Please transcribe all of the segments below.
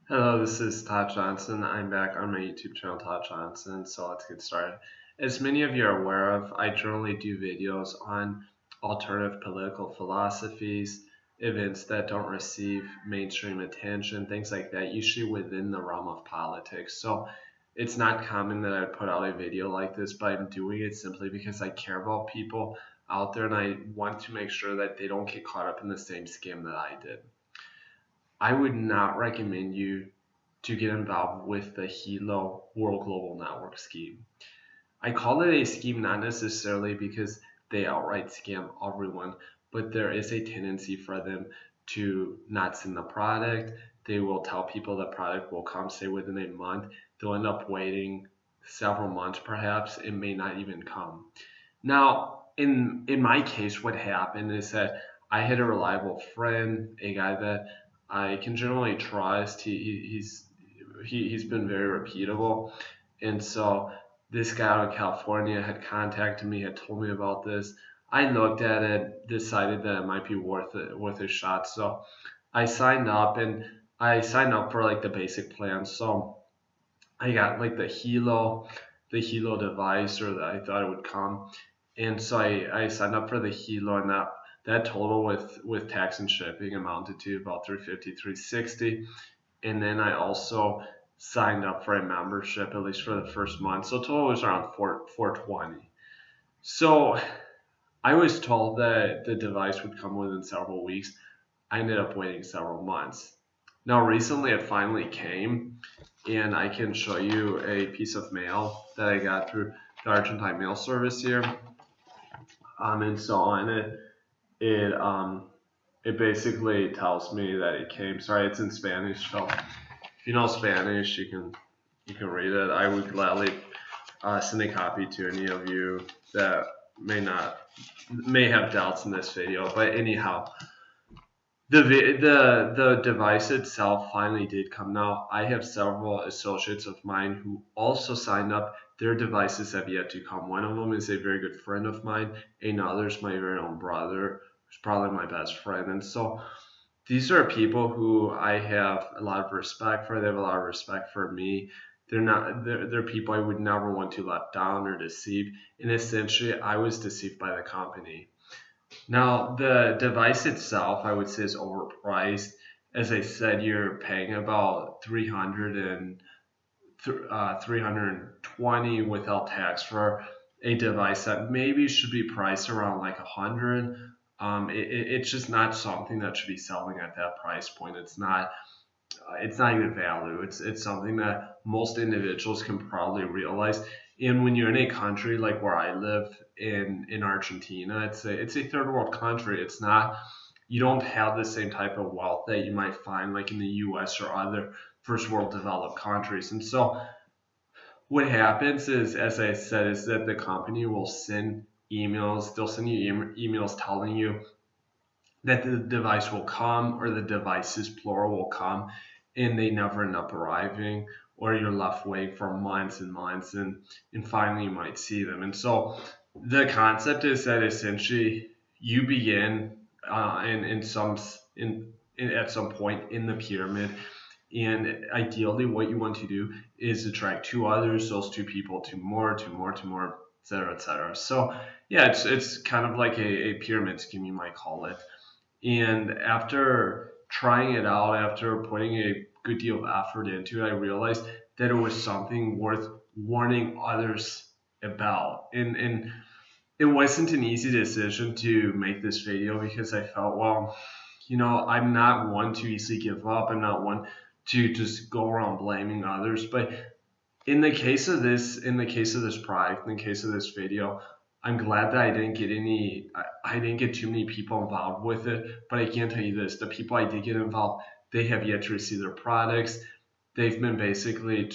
Hello, this is Todd Johnson. I'm back on my YouTube channel, Todd Johnson. So let's get started. As many of you are aware of, I generally do videos on alternative political philosophies, events that don't receive mainstream attention, things like that, usually within the realm of politics. So it's not common that I put out a video like this, but I'm doing it simply because I care about people out there and I want to make sure that they don't get caught up in the same scam that I did. I would not recommend you to get involved with the HELO World Global Network scheme. I call it a scheme not necessarily because they outright scam everyone, but there is a tendency for them to not send the product. They will tell people the product will come, say within a month. They'll end up waiting several months perhaps. It may not even come. Now, in my case, what happened is that I had a reliable friend, a guy that I can generally trust. He's been very repeatable, and so this guy out of California had contacted me, had told me about this. I looked at it, decided that it might be worth a shot. So I signed up, and I signed up for like the basic plan. So I got like the HELO device, or that I thought it would come. And so I signed up for the HELO, and that total with tax and shipping amounted to about 350, 360. And then I also signed up for a membership, at least for the first month. So total was around 420. So I was told that the device would come within several weeks. I ended up waiting several months. Now, recently it finally came, and I can show you a piece of mail that I got through the Argentine mail service here. And so on it basically tells me that it came. Sorry, it's in Spanish. So if you know Spanish, you can read it. I would gladly send a copy to any of you that may have doubts in this video. But anyhow, the device itself finally did come. Now I have several associates of mine who also signed up. Their devices have yet to come. One of them is a very good friend of mine. Another is my very own brother, who's probably my best friend. And so these are people who I have a lot of respect for. They have a lot of respect for me. They're people I would never want to let down or deceive. And essentially I was deceived by the company. Now, the device itself, I would say, is overpriced. As I said, you're paying about 320 without tax for a device that maybe should be priced around like 100. It's just not something that should be selling at that price point. It's not even value. It's something that most individuals can probably realize. And when you're in a country like where I live in Argentina, it's a third world country. It's not You don't have the same type of wealth that you might find like in the US or other first world developed countries. And so what happens is, as I said, is that the company will send emails. They'll send you emails telling you that the device will come, or the devices plural will come, and they never end up arriving, or you're left waiting for months and months, and finally you might see them. And so the concept is that essentially you begin in some at some point in the pyramid, and ideally what you want to do is attract two others, those two people to more, to more, to more, etc., etc. So yeah, it's kind of like a pyramid scheme, you might call it. And after trying it out, after putting a good deal of effort into it, I realized that it was something worth warning others about. And it wasn't an easy decision to make this video, because I felt, well, I'm not one to easily give up. I'm not one to just go around blaming others. But in the case of this product, in the case of this video, I'm glad that I didn't get too many people involved with it. But I can tell you this: the people I did get involved, they have yet to receive their products. They've been basically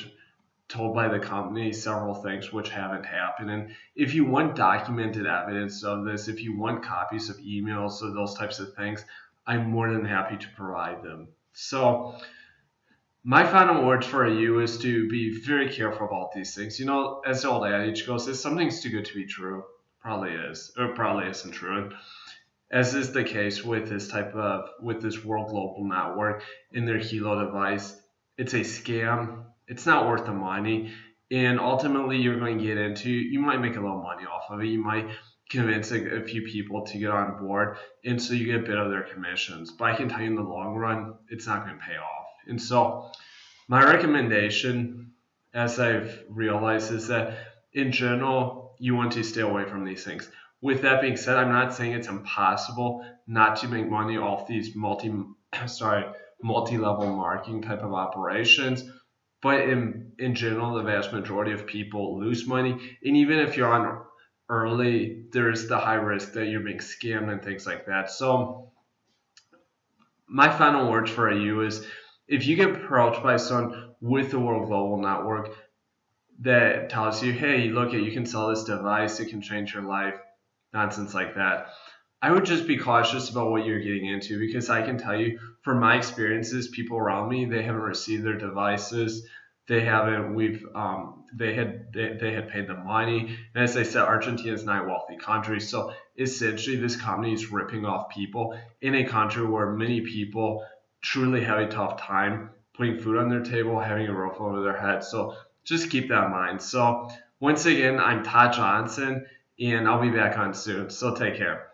told by the company several things which haven't happened. And if you want documented evidence of this, if you want copies of emails or those types of things, I'm more than happy to provide them. So my final word for you is to be very careful about these things. As the old adage goes, if something's too good to be true, probably is, or probably isn't true. And as is the case with this World Global Network in their HELO device, it's a scam. It's not worth the money. And ultimately, you're going to get into, you might make a little money off of it. You might convince a few people to get on board. And so you get a bit of their commissions. But I can tell you in the long run, it's not going to pay off. And so my recommendation, as I've realized, is that in general, you want to stay away from these things. With that being said, I'm not saying it's impossible not to make money off these multi-level marketing type of operations. But in general, the vast majority of people lose money. And even if you're on early, there's the high risk that you're being scammed and things like that. So my final words for you is, if you get approached by someone with the World Global Network that tells you, hey, look, you can sell this device, it can change your life, nonsense like that, I would just be cautious about what you're getting into, because I can tell you from my experiences, people around me, they haven't received their devices. They haven't. They had paid the money, and as I said, Argentina is not a wealthy country, so essentially this company is ripping off people in a country where many people truly have a tough time putting food on their table, having a roof over their head. So just keep that in mind. So once again, I'm Todd Johnson, and I'll be back on soon. So take care.